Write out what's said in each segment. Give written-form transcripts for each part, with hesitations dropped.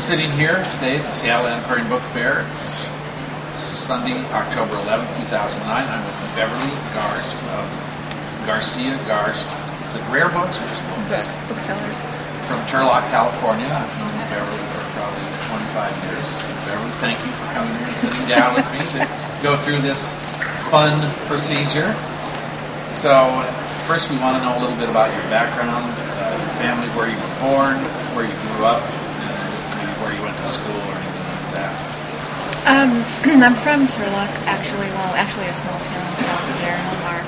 sitting here today at the Seattle Antiquarian Book Fair. It's Sunday, October 11th, 2009. I'm with Beverly Garcia-Garst of Garcia-Garst. Is it Rare Books or just Books? Booksellers. From Turlock, California. I've known Beverly for probably 25 years. Beverly, thank you for coming here and sitting down with me to go through this fun procedure. So, first we want to know a little bit about your background, your family, where you were born, where you grew up, and maybe where you went to school or anything like that. I'm from Turlock, actually a small town south of there in Omar.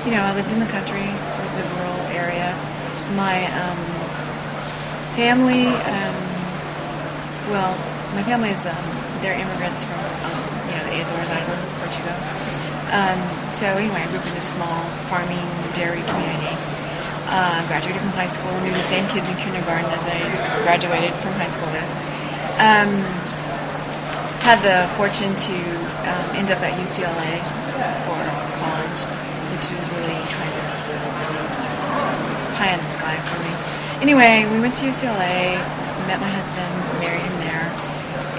I lived in the country. It was a rural area. My family, my family is, they're immigrants from, the Azores Island, Portugal. So anyway, I grew up in this small farming dairy community. Graduated from high school, knew the same kids in kindergarten as I graduated from high school with. Had the fortune to end up at UCLA for college, which was really kind of pie in the sky for me. Anyway, we went to UCLA, met my husband, married him there,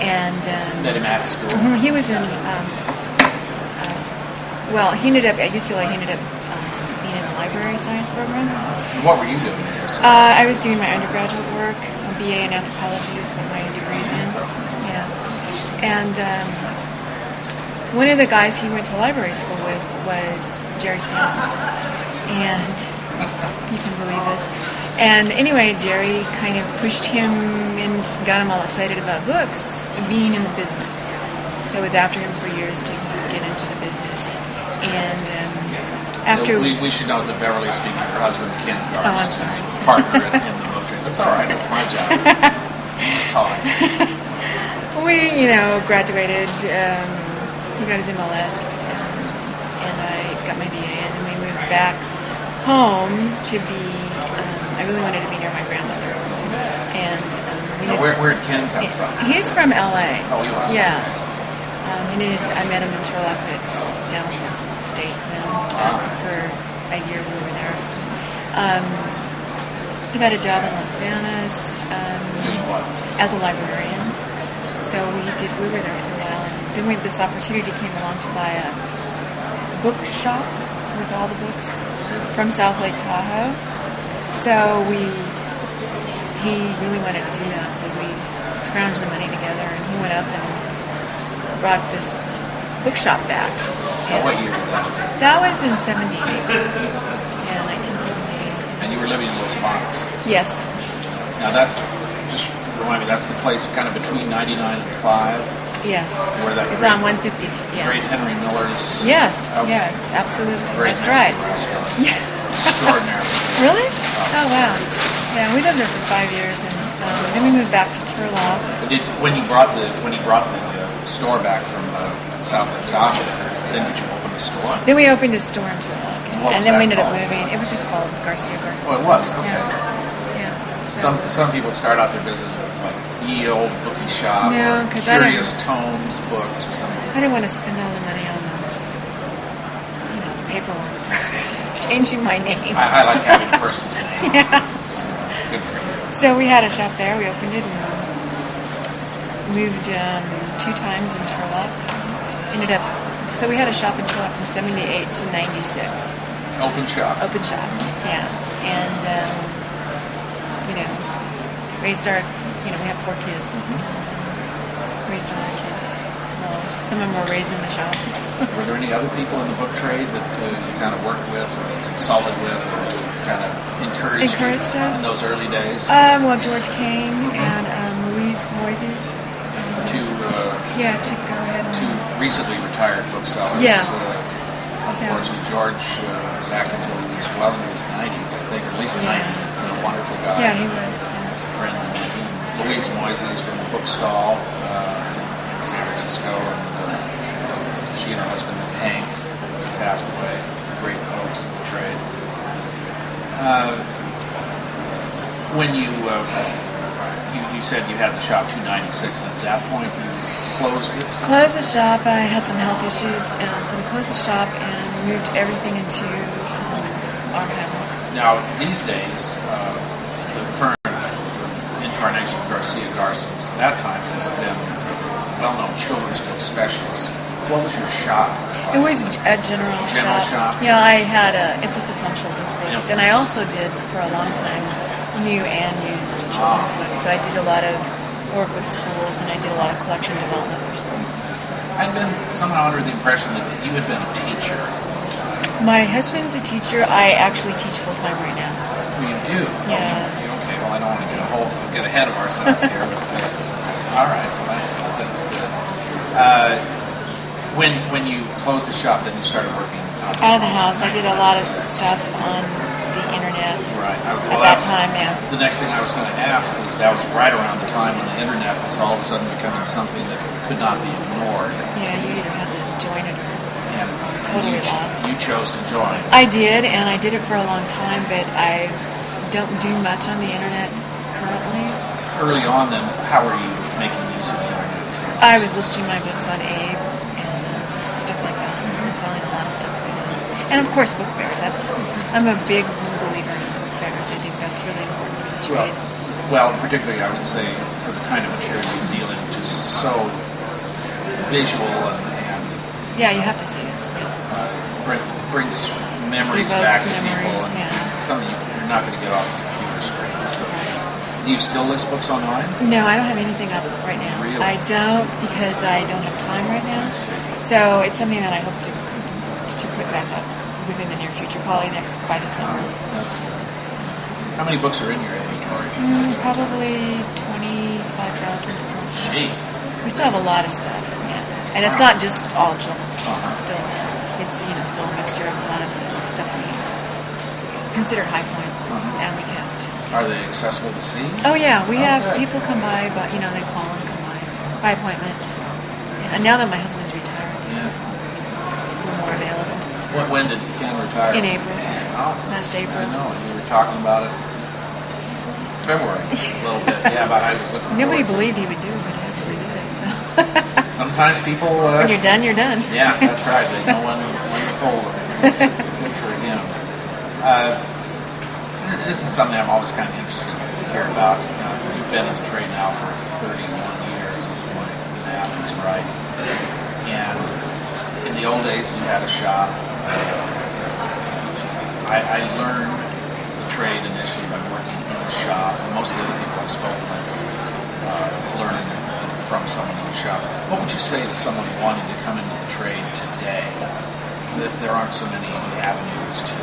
and met him at school. He was in. He ended up at UCLA. He ended up being in the library science program. And what were you doing at UCLA? I was doing my undergraduate work. A BA in anthropology is what my degree's in. Yeah. And one of the guys he went to library school with was Jerrold Stanoff. And you can believe this. And anyway, Jerry kind of pushed him and got him all excited about books, being in the business. So I was after him for years to get into the business. And after... We should note that Beverly is speaking of her husband, Ken Garst, I'm sorry. who's partner in the book trade. That's all right. That's my job. I'm just talking. We, graduated. He got his MLS, and I got my BA, and then we moved back home to be... I really wanted to be near my grandmother. And where did Ken come from? He's from LA. Oh, he was? Yeah. I met him in Turlock at Stanislaus State for a year we were there. He got a job in Las Vegas Doing what? as a librarian. So we were there for a while, and then this opportunity came along to buy a bookshop with all the books from South Lake Tahoe. So he really wanted to do that, so we scrounged the money together, and he went up and brought this bookshop back. Now, what year was that? That was in 78. Yeah, 1978. And you were living in Los Banos? Yes. Now just remind me, that's the place kind of between 99 and 5? Yes. Where that it's on 152. Yeah. Great Henry Miller's... Yes, yes, absolutely. Great That's right. Restaurant. Yeah. Extraordinary. Really? Oh, wow. Yeah, we lived there for 5 years, and then we moved back to Turlock. When he brought the store back from South Lake Tahoe, then did you open a store? Then we opened a store in Turlock, and then we ended up moving. It was just called Garcia-Garst Oh, it was? Booksellers. Okay. Yeah. So. Some people start out their business with like ye old bookie shop or Curious Tomes books or something. I didn't want to spend all the money on the paperwork. Changing my name. I like having a person's name. Yeah. It's good for you. So we had a shop there. We opened it and moved 2 times in Turlock. So we had a shop in Turlock from 78 to 96. Open shop. Open shop, yeah. And, raised our, we have 4 kids. Raised our kids. Well, some of them were raised in the shop. Were there any other people in the book trade that you kind of worked with or consulted with or kind of encouraged us in those early days? George King and Louise Moises. To go ahead. Two recently retired booksellers. Yeah. Unfortunately, George was active until he was well into his 90s, I think, or at least 90. A wonderful guy. Yeah, he was. Friend of mine. Louise Moises from the Bookstall in San Francisco. And, she and her husband Hank, who's passed away. Great folks in the trade. When you said you had the shop 296, and at that point you closed it? Closed the shop. I had some health issues, so we closed the shop and moved everything into our house. Now, these days, the current since that time, has been a well-known children's book specialist. What was your shop like? It was a general shop. Yeah, I had an emphasis on children's books, and I also did for a long time new and used children's books. So I did a lot of work with schools, and I did a lot of collection development for schools. I've been somehow under the impression that you had been a teacher. My husband's a teacher. I actually teach full-time right now. You do? Yeah. Okay, well, I don't want to get ahead of ourselves here. But, all right, well, that's good. When you closed the shop, then you started working out of the house. I did a lot of stuff on the internet. Right. Well, at that time, yeah. The next thing I was going to ask was that was right around the time when the internet was all of a sudden becoming something that could not be ignored. Yeah, you either had to join it or totally lost. You chose to join. I did, and I did it for a long time, but I don't do much on the internet currently. Early on, then, how were you making use of the internet? I was listing my books on ABAA and stuff like that, and selling a lot of stuff. And of course, book fairs. I'm a big believer in book fairs. I think that's really important for the trade. Well, particularly, I would say, for the kind of material you deal in, which is so visual and yeah, you have to see it. Brings memories back to people, and something you're not going to get off the computer screen. So, do you still list books online? No, I don't have anything up right now. Really? I don't, because I don't have time right now. I see. So it's something that I hope to put back up within the near future, probably by the summer. That's good. How many books are in your inventory? Probably 25,000. Gee. We still have a lot of stuff, yeah. And it's not just all children's books. It's still a mixture of a lot of the stuff we consider high points, and we kept. Are they accessible to see? Oh yeah, we have people come by, but they call and come by appointment. And now that my husband's retired, it's more available. When did Ken retire? In April. Last April. I know, and we were talking about it February a little bit. Yeah, about how he was looking. Nobody believed he would do it, but he actually did it. So. Sometimes people. When you're done, you're done. Yeah, that's right. They know when to fold them. Good for him. This is something I'm always kind of interested to hear about. You've been in the trade now for 31 years, if my math is right. And in the old days, you had a shop. I learned the trade initially by working in a shop, and most of the other people I've spoken with learning from someone in the shop. What would you say to someone wanting to come into the trade today? There aren't so many avenues to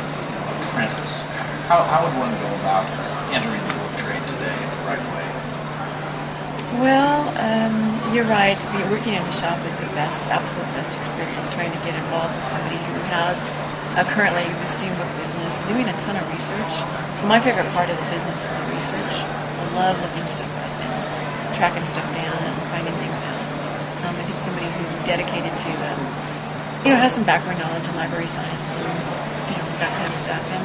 apprentice. How would one go about entering the book trade today in the right way? Well, you're right. Working in a shop is the absolute best experience. Trying to get involved with somebody who has a currently existing book business, doing a ton of research. My favorite part of the business is the research. I love looking stuff up and tracking stuff down and finding things out. I think somebody who's dedicated to, has some background knowledge in library science and that kind of stuff. And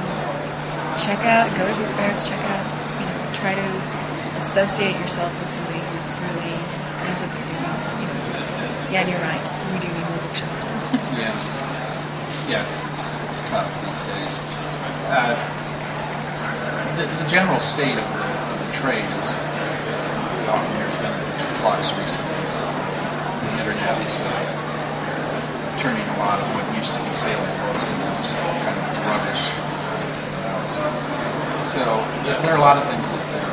go to book fairs, try to associate yourself with somebody who's really knows what they're doing. Yeah, and you're right. We do need more bookshops. Yeah, it's tough these days. The general state of the trade is, we often hear, has been in such flux recently. The internet is turning a lot of what used to be saleable books into just kind of rubbish. So there are a lot of things that are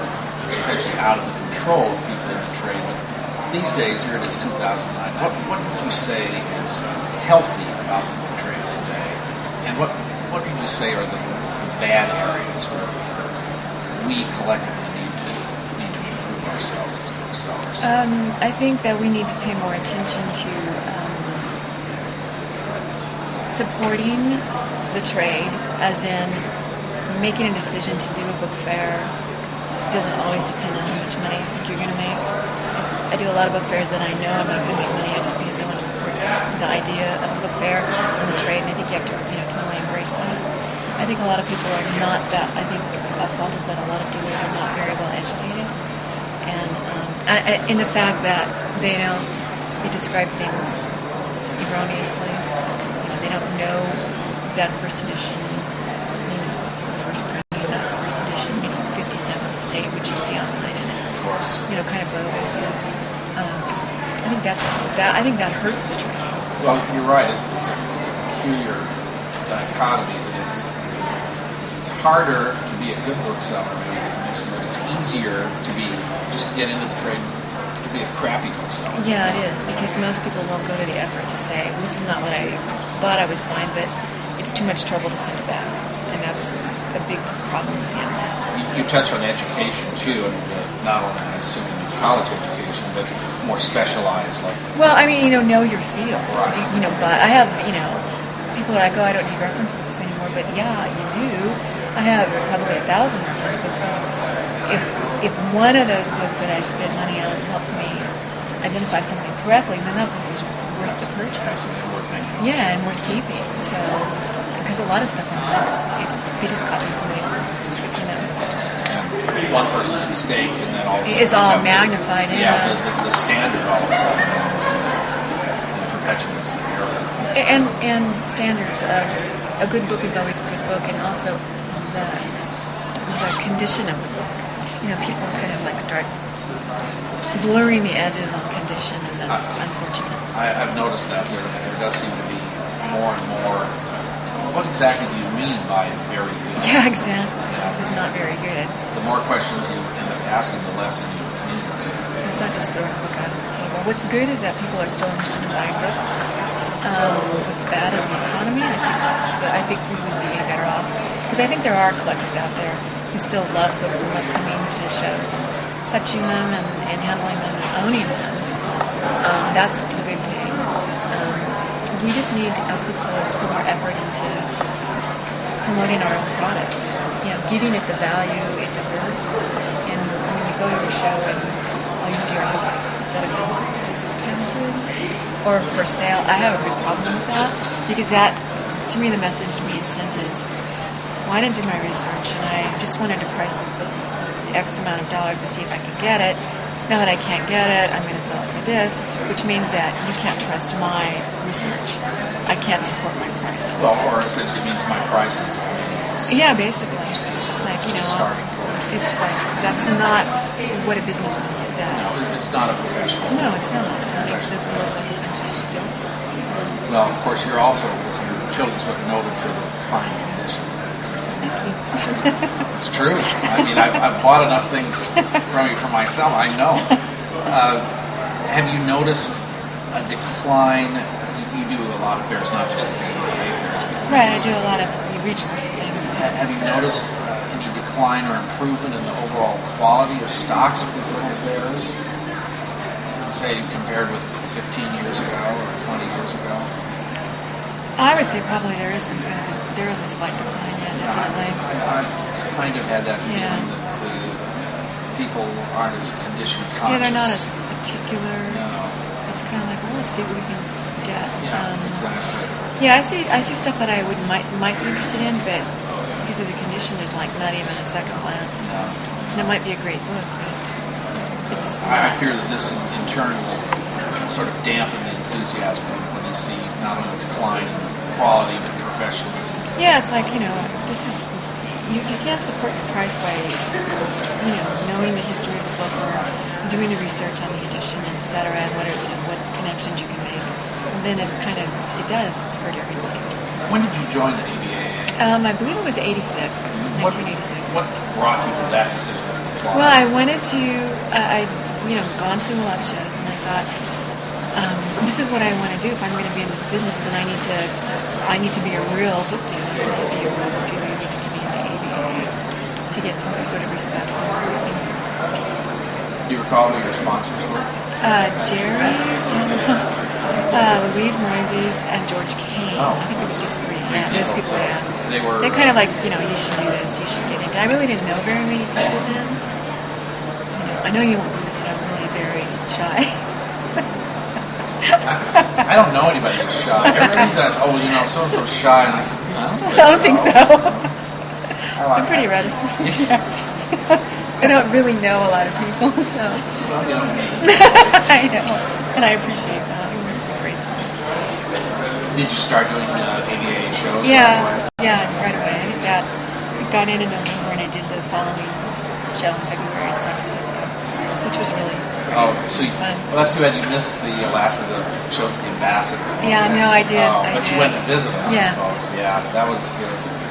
essentially out of the control of people in the trade. But these days, here it is 2009, what would you say is healthy about the book trade today? And what would you say are the bad areas where we collectively need to improve ourselves as booksellers? I think that we need to pay more attention to supporting the trade, as in making a decision to do a book fair doesn't always depend on how much money I think you're going to make. I do a lot of book fairs that I know I'm not going to make money just because I want to support the idea of a book fair and the trade, and I think you have to totally embrace that. I think a lot of people are not that. I think a fault is that a lot of dealers are not very well educated, and in the fact that they describe things erroneously. They don't know that first edition means the first printing, not first edition, 57th state, which you see online, and it's course. Kind of bogus. So, I think that hurts the trade. Well, you're right. It's a peculiar dichotomy that it's harder to be a good bookseller, maybe than it is, but it's easier to just get into the trade to be a crappy bookseller. Yeah, it is, because most people won't go to the effort to say, this is not what I thought I was buying, but it's too much trouble to send it back. And that's a big problem with him now. You touch on education, too, and not only, I assume, college education, but more specialized, like... Well, know your field. Right. But I have, people are like, oh, I don't need reference books anymore, but yeah, you do. I have probably 1,000 reference books. If one of those books that I spent money on helps me identify something correctly, then that book is worth the purchase. Yeah, and worth keeping. So, because a lot of stuff online is they just copy somebody else's description of it. And one person's mistake, and then all of a sudden it's all magnified. The standard all of a sudden perpetuates the error. And standards. A good book is always a good book, and also the condition of the book. People kind of start blurring the edges on condition, and that's unfortunate. I've noticed that there does seem to be more and more. What exactly do you mean by very good? Yeah, exactly. Yeah. This is not very good. The more questions you end up asking, the less than you need. It's not just throwing a book out of the table. What's good is that people are still interested in buying books. What's bad is the economy. I think we would be better off, because I think there are collectors out there who still love books and love coming to shows and touching them and handling them and owning them. That's the good thing. We just need, as booksellers, to put more effort into promoting our own product, giving it the value it deserves. And when you go to a show and all you see are books that have been discounted or for sale, I have a big problem with that, because that, to me, the message being sent is, well, I didn't do my research, and I just wanted to price this book X amount of dollars to see if I could get it. Now that I can't get it, I'm going to sell it for this, which means that you can't trust my research. I can't support my price. Well, or essentially means my price is meaningless. Yeah, basically. It's like, a starting point. It's like, that's not what a businessman does. No, it's not a professional. No, it's not. It makes us look like a bunch of books. Well, of course, you're also, with your children's book, noted for the fine condition. It's true. I've bought enough things from you for myself. I know. Have you noticed a decline? You do a lot of fairs, not just ABAA fairs. Right, I do a lot of regional things. Have you noticed any decline or improvement in the overall quality of stocks at these little fairs? Say, compared with 15 years ago or 20 years ago? I would say probably there is a slight decline, yeah, definitely. I've kind of had that feeling that people aren't as condition conscious. Yeah, they're not as particular. No. It's kind of like, well, let's see what we can get. Yeah, exactly. Yeah, I see stuff that I might be interested in, but because of the condition, there's not even a second glance. No. And it might be a great book, but it's. I fear that this in turn will sort of dampen the enthusiasm when you see not only a decline in quality but professionalism. Yeah, it's like, this is, you can't support your price by, knowing the history of the book or doing the research on the edition, et cetera, and what connections you can make. And then it does hurt everybody. When did you join the ABAA? I believe it was 1986. What brought you to that decision to apply? Well, I wanted to, I'd gone to a lot of shows, and I thought, this is what I want to do. If I'm going to be in this business, then I need to be a real book dealer. To be a real book dealer, you need to be in the ABAA to get some sort of respect. Do you recall who your sponsors were? Jerrold Stanoff, Louise Moises, and George Kane. Oh. I think it was just three. Yeah, those people. So Yeah, they kind of like, you should do this. You should get into. I really didn't know very many people then. I know you won't believe this, but I'm really very shy. I don't know anybody who's shy. Everybody does. Oh, so shy, and I said, I don't think so. I'm pretty reticent. I don't really know a lot of people, so. Well, you don't need. I know, and I appreciate that. It was great to me. Did you start doing ABAA shows? Yeah, right away. I got in November, and I did the following show in February in San Francisco. which was really great. Oh, so it was fun. well, that's too bad you missed the last of the shows at the Ambassador. Yeah, no, I did. But you went to visit them, Yeah. I suppose. Yeah, that was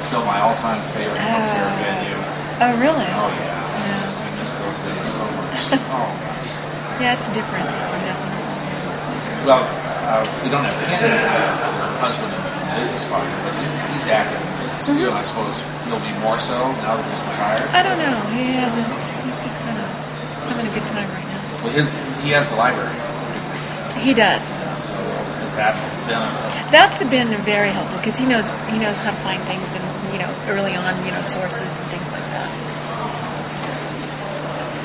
still my all-time favorite book fair venue. Oh, really? Oh, yeah. I miss those days so much. Oh, gosh. Yeah, it's different, definitely. Well, we don't have Ken, her husband and business partner, but he's active in business too, and I suppose he'll be more so now that he's retired. I don't know. He hasn't. He's just kind of having a good time right now. Well, he has the library. He does. So has that been That's been very helpful because he knows how to find things and early on sources and things like that.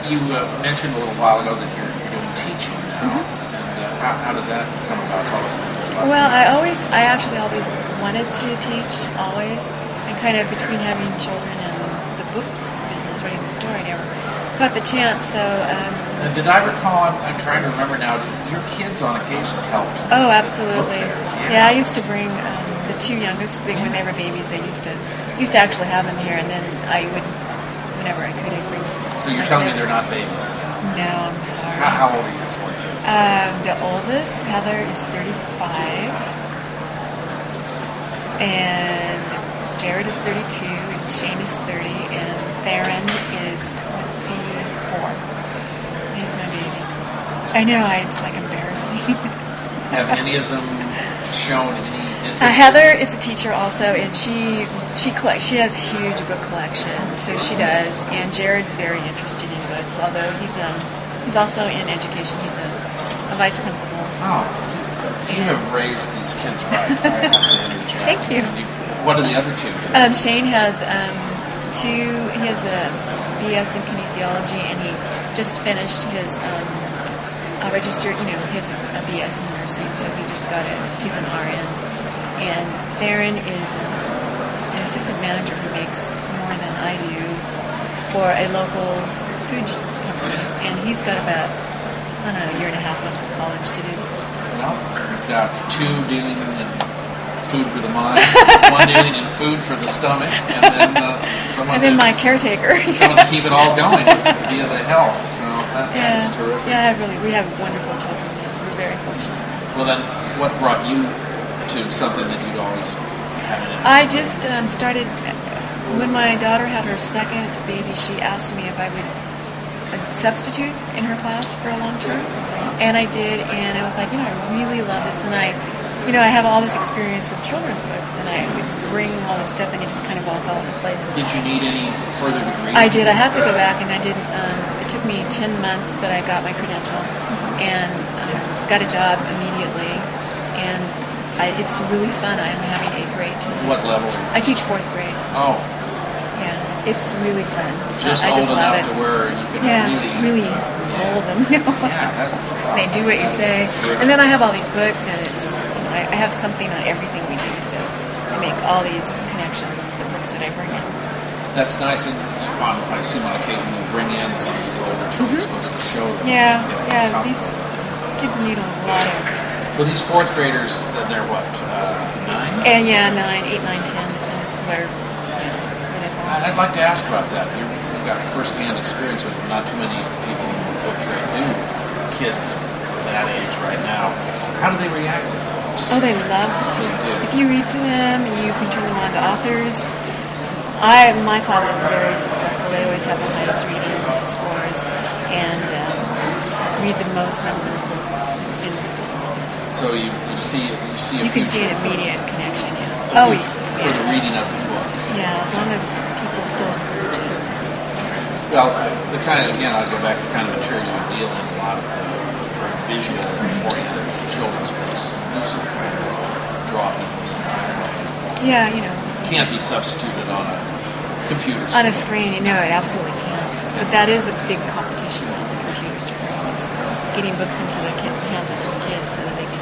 You mentioned a little while ago that you're doing teaching now, and how did that come about? Tell us a little bit about Well, that. I actually always wanted to teach, always, and kind of between having children and the book business, writing the story, I never got the chance. So. And did I recall? I'm trying to remember now. Did your kids on occasion helped? Oh, absolutely. Book fairs, Yeah, I used to bring the two youngest. When they were babies, they used to actually have them here, and then I would, whenever I could, I'd bring. So you're telling me they're not babies? No, I'm sorry. How old are your 4 kids? The oldest, Heather, is 35, and Jared is 32, and Shane is 30, and Theron is 24. He's my baby. I know, it's like embarrassing. Have any of them shown any interest? Heather is a teacher also, and she collects. She has huge book collections, so she does. And Jared's very interested in books, although he's also in education. He's a vice principal. Oh, you have raised these kids right. I have to interject. Thank you. What are the other two? Shane has two. He has a BS in kinesiology, and he just finished his registered. He has a BS in nursing, so he just got it. He's an RN. And Theron is an assistant manager who makes more than I do for a local food company, and he's got about a year and a half left of college to do. Well, we've got 2 dealing in food for the mind, 1 dealing in food for the stomach, and then someone. And then my caretaker. Someone to keep it all going via the health. So that is terrific. Yeah, we have wonderful children. We're very fortunate. Well, then, what brought you to something that you'd always had an interest in? I just started when my daughter had her second baby. She asked me if I would substitute in her class for a long term, and I did. And I was like, I really love this, and I have all this experience with children's books, and I would bring all this stuff, and it just kind of all fell into place. Did you need any further degree? I did. I had to go back, and I didn't. It took me 10 months, but I got my credential and got a job immediately, and it's really fun. I'm having a great time. What level? I teach 4th grade. Oh. Yeah, it's really fun. Just I old just love enough it. to where you can really hold them. Yeah, that's. They do what you say, and then I have all these books, and it's I have something on everything we do, so I make all these connections with the books that I bring in. That's nice, and I assume on occasion you bring in some of these older children's books to show them. Yeah, get them these kids need a lot of. Well, these 4th graders, they're what, 9? And 9, 8, 9, 10 is where they fall. I'd like to ask about that. You've got first-hand experience with it. Not too many people in the book trade do with kids of that age right now. How do they react to books? Oh, they love them. They do. If you read to them and you can turn them on to authors, my class is very successful. They always have the highest reading scores and read the most number of books in the school. So you see a You can see future an immediate connection. for the reading of the book. Yeah, as long as people still encourage it. Well, I'll go back to the kind of material you deal in, a lot of very visual-oriented children's books. Those are the kind that draw people in right away. Yeah, Can't be substituted on a computer screen. on a screen. It absolutely can't. But that is a big competition on the computer screen. It's getting books into the hands of those kids so that they can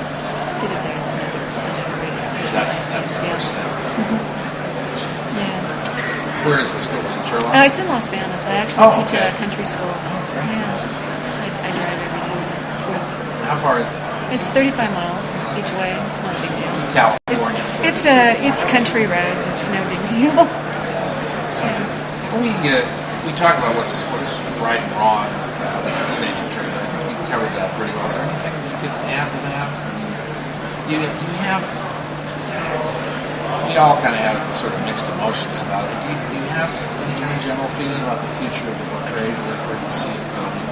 see that there's another way to. That's the first step. Yeah. Where is the school? In Turlock? It's in Las Vegas. I actually teach okay. at a country school. Yeah. So I drive every day. How far is that? It's 35 miles each way. It's not a big deal. California. It's country roads. It's no big deal. When we talk about what's right and wrong with fascinating trade. I think we covered that pretty well. Is there anything you could add to that? I mean, do you have? We all kind of have sort of mixed emotions about it. Do you have any general feeling about the future of the book trade, where you see it going,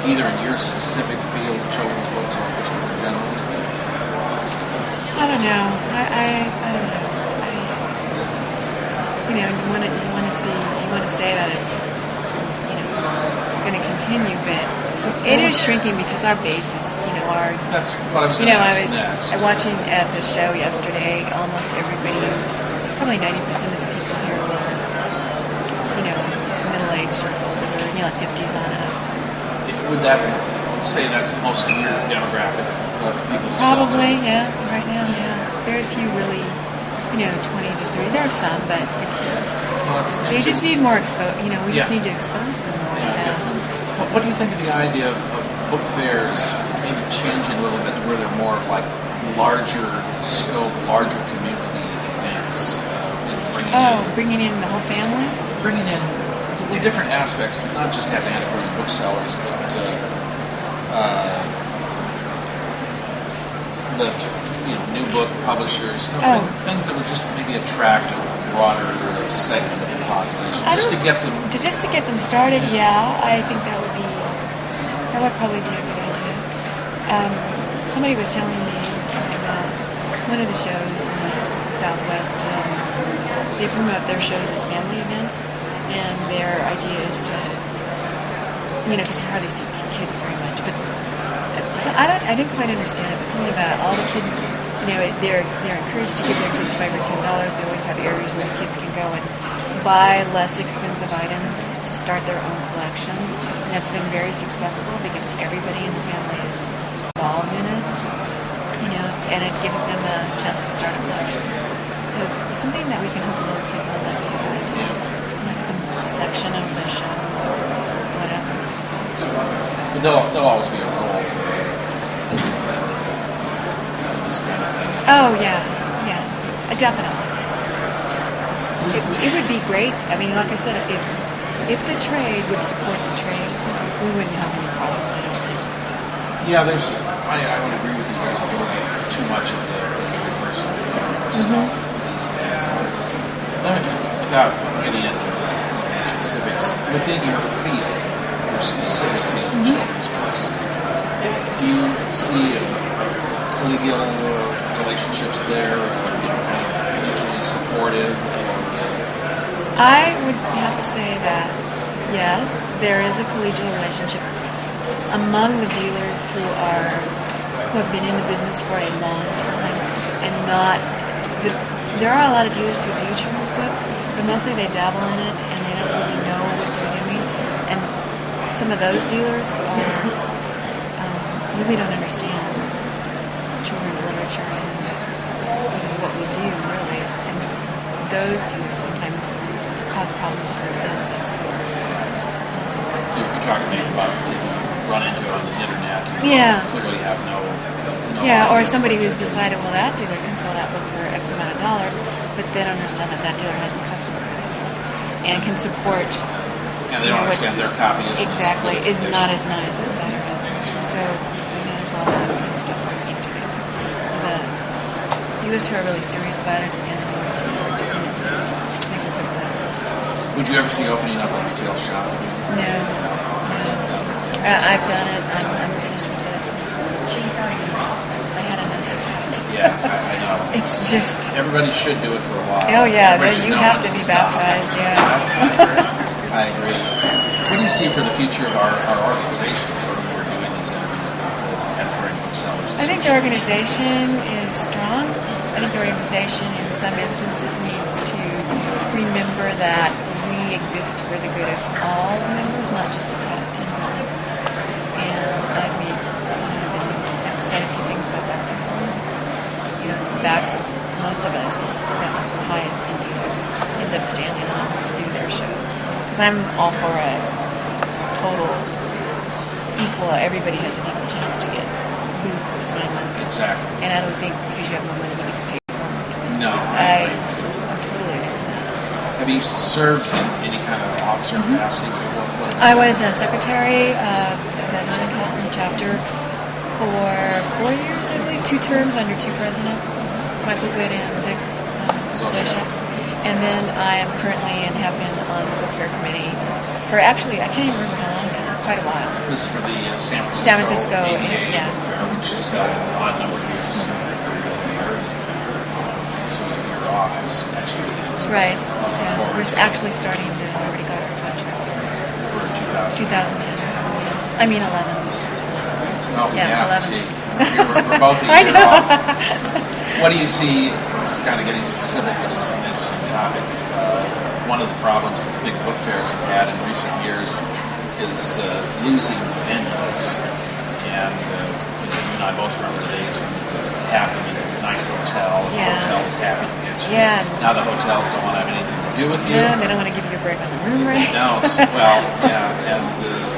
either in your specific field of children's books or just more generally? I don't know. I don't know. You want to say that it's going to continue, but it is shrinking because our base is our. That's what I was going to ask next. I was watching at the show yesterday. Almost everybody, probably 90% of the people here were middle-aged or older, 50s on up. Would that say that's most of your demographic of people? Probably, yeah. Right now, yeah. Very few really, 20 to 30. There are some, but it's. They just need more exposure. We just need to expose them more. What do you think of the idea of book fairs maybe changing a little bit to where they're more of like larger scope, larger community events? Bringing in the whole family? Bringing in the different aspects to not just have antiquarian booksellers, but new book publishers, things that would just maybe attract a broader segment of the population, just to get them started. Yeah, I think that would probably be a good idea. Somebody was telling me about one of the shows in the Southwest. They promote their shows as family events, and their idea is to, because you hardly see kids very much, but so I didn't quite understand it, but something about all the kids, they're encouraged to give their kids $5 or $10. They always have areas where the kids can go and buy less expensive items to start their own collections. And that's been very successful because everybody in the family is involved in it, and it gives them a chance to start a collection. So it's something that we can help little kids on that idea, like some section of the show or whatever. But there'll always be a role for this kind of thing. Oh, yeah, definitely. It would be great. I mean, like I said, if the trade would support the trade, we wouldn't have any problems, I don't think. Yeah, I would agree with you. There's a little bit too much of the reverse entrepreneur stuff these days. But without getting into specifics, within your field, your specific field of children's books, do you see collegial relationships there, kind of mutually supportive? I would have to say that, yes, there is a collegial relationship among the dealers who have been in the business for a long time, and there are a lot of dealers who do children's books, but mostly they dabble in it and they don't really know what they're doing. And some of those dealers really don't understand children's literature and what we do, really. And those dealers sometimes cause problems for those of us who are. You're talking maybe about people you run into on the internet who clearly have no or somebody who's decided, well, that dealer can sell that book for X amount of dollars, but they don't understand that dealer has the customer and can support. And they don't understand their copy is not as nice, etc. So there's all that kind of stuff working together. The dealers who are really serious about it and the dealers who are just in it to make a quick buck. Would you ever see opening up a retail shop? No. I've done it. I'm finished with it. I had enough of it. Yeah, I know. It's just... Everybody should do it for a while. Oh, yeah. You have to be baptized, yeah. I agree. What do you see for the future of our organization when we're doing these interviews, the Antiquarian Booksellers? I think the organization is strong. I think the organization in some instances needs to remember that we exist for the good of all the members, not just the top 10%. And I've said a few things about that before. It's the backs of most of us that are behind dealers end up standing on to do their shows. Because I'm all for a total equal, everybody has an equal chance to get booth assignments. Exactly. And I don't think because you have more money you get to pay for more expensive. No, I'm totally against that. Have you served in any kind of officer capacity? I was a secretary of the Manhattan chapter for 4 years, I believe, 2 terms under 2 presidents, Michael Good and Vic Zosha. And then I am currently and have been on the book fair committee for actually, I can't even remember how long now, quite a while. This is for the San Francisco ABAA yeah. Book Fair, which is held an odd number of years every year. So your office next year. Right. So we're actually starting to, we already got our contract. For 2010. I mean 11. Oh, yeah 11. See, we're both a year off. What do you see, this is kind of getting specific, but it's an interesting topic. One of the problems that big book fairs have had in recent years is losing the venues. And you and I both remember the days when it happened in a nice hotel, and the hotel was happy to get you. Yeah. Now the hotels don't want to have anything to do with you. Yeah, they don't want to give you a break on the room rate. They don't. Well, yeah, and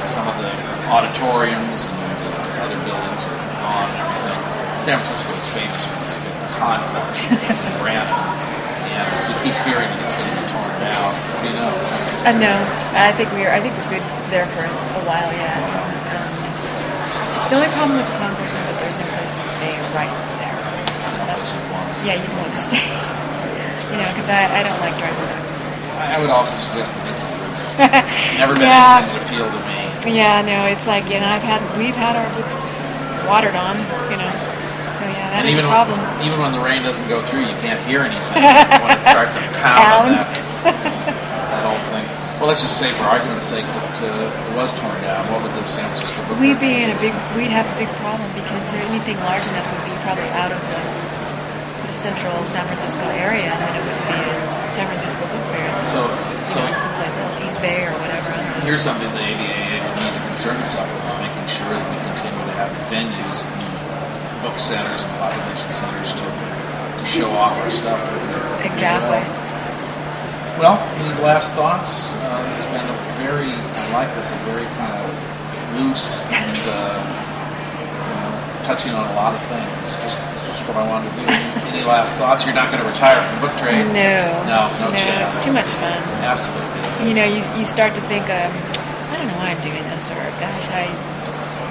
some of the auditoriums and other buildings are gone and everything. San Francisco is famous for this big concourse in Brandon, and we keep hearing that it's going to be torn down. What do you know? No, I think we're good there for a while yet. The only problem with the concourse is that there's no place to stay right there. Yeah, you want to stay. Because I don't like driving back. I would also suggest the Mickey roof. It's never been anything that appealed to me. Yeah, no, it's like we've had our books watered on, So yeah, that is a problem. Even when the rain doesn't go through, you can't hear anything when it starts to pound on that whole thing. Well, let's just say, for argument's sake, that it was torn down. What would the San Francisco Book Fair be? We'd have a big problem because anything large enough would be probably out of the central San Francisco area, and then it would be a San Francisco Book Fair. So someplace else, East Bay or whatever. Here's something the ABAA would need to concern itself with, is making sure that we continue to have the venues and book centers and population centers to show off our stuff. Exactly. Well, any last thoughts? This has been I like this, a very kind of loose and touching on a lot of things. It's just what I wanted to do. Any last thoughts? You're not going to retire from the book trade? No chance. It's too much fun. Absolutely. You start to think, I don't know why I'm doing this, or gosh, I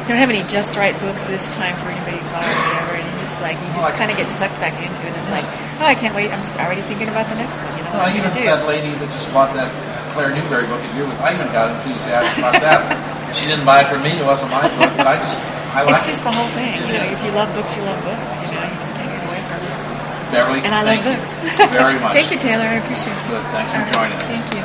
don't have any just right books this time for anybody to buy or whatever, and you just kind of get sucked back into it. And it's like, oh, I can't wait. I'm just already thinking about the next one. What I'm even do. That lady that just bought that Claire Newberry book that you're with, I even got enthusiastic about that. She didn't buy it for me; it wasn't my book, but I like it's just the whole thing. If you love books, you love books. You just can't get away from it. Beverly, and I love books very much. Thank you, Taylor. I appreciate it. Good. Thanks for joining us. Thank you.